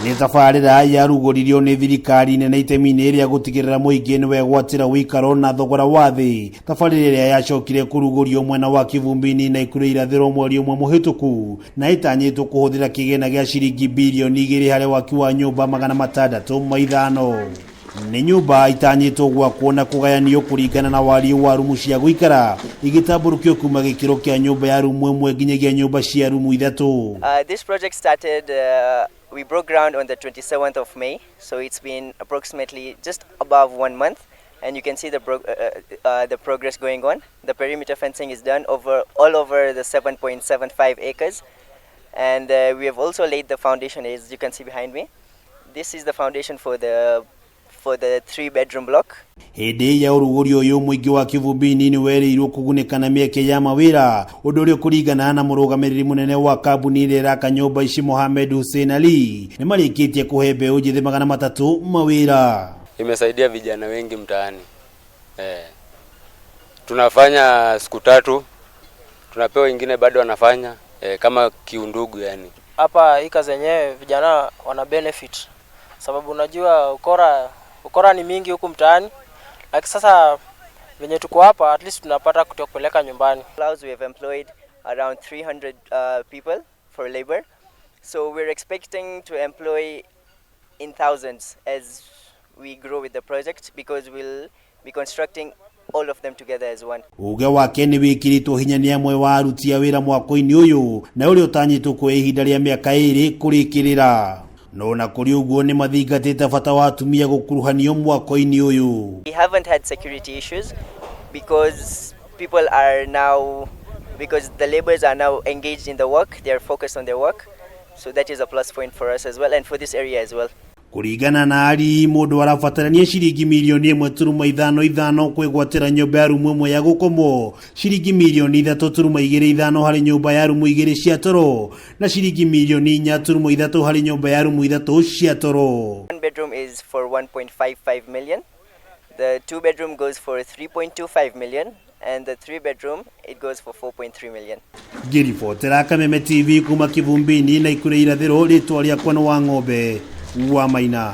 Nĩ tabarĩra yarugũririo nĩ thirikari nene itemi-inĩ rĩa gũtigĩrĩra mũingĩ nĩ wegwatĩra ũikaro na thogora wa thĩ. Tabarĩra ĩrĩa yacokire kũrugũrio mwena wa Kivumbi-inĩ na Nakuru irathĩro mweri ũmwe mũhĩtũku, na ĩtanyĩtwo kũhũthĩra kĩgĩna gĩa ciringi birioni 2 harĩ waki wa nyũmba 605. Nĩ nyũmba itanyĩtwo gwakwo na kũgayanio kũringana na wariĩ wa rumu cia gũikara, igĩtambũrũkio kuma gĩkĩro kĩa nyũmba ya rumu ĩmwe nginyagia nyũmba cia rumu 3. This project started, we broke ground on the 27th of May, so it's been approximately just above 1 month, and you can see the progress going on. The perimeter fencing is done all over the 7.75 acres, and we have also laid the foundation, as you can see behind me. This is the foundation for the 3-bedroom block. Hĩndĩ ya ũrugũrio ũyũ mũingĩ wa Kivumbi nĩ werĩirwo kũgunĩka na mĩeke ya mawĩra, ũndũ ũrĩa kũringana na mũrũgamĩrĩri mũnene wa kambuni ĩrĩa ĩraka nyũmba ici Mohamed Hussein Ali, nĩ marĩkĩtie kũhe mbeũ njĩthĩ 300 mawĩra. Imesaidia vijana wengi mtaani. Tunafanya siku 3, tunapewa wengine bado wanafanya kama kiundugu yani. Hapa hii kazi yenyewe vijana wana benefit, sababu unajua ukora ni mingi huku mtaani, lakini sasa venye tuko hapa at least tunapata kutokupeleka nyumbani. We have employed around 300 people for labor, so we're expecting to employ in thousands as we grow with the project, because we'll be constructing all of them together as one. Uge wake nĩ wĩkĩrĩtwo hinya nĩ amwe wa aruti a wĩra mwako-inĩ ũyũ, na ũrĩa ũtanyĩtwo kuoya ihinda rĩa mĩaka 2 kũrĩkĩrĩra. No na kuri uguo ni mathingatĩte bata wa atumia gũkuruhanio mwako-inĩ ũyũ. We haven't had security issues because the laborers are now engaged in the work, they are focused on their work, so that is a plus point for us as well and for this area as well. Kũringana na Ali, mũndũ arabatarania ciringi mirioni 1.55 kwĩgwatĩra nyũmba ya rumu ĩmwe ya gũkomwo, ciringi mirioni 3.25 harĩ nyũmba ya rumu 2 cia toro, na ciringi mirioni 4.3 harĩ nyũmba ya rumu 3 cia toro. One bedroom is for 1.55 million, the 2 bedroom goes for 3.25 million, and the 3 bedroom it goes for 4.3 million. Ngĩribotera Kameme TV kuma Kivumbi-inĩ na Nakuru irathĩro, rĩtwa rĩakwa nĩ Wang'ombe wa Maina.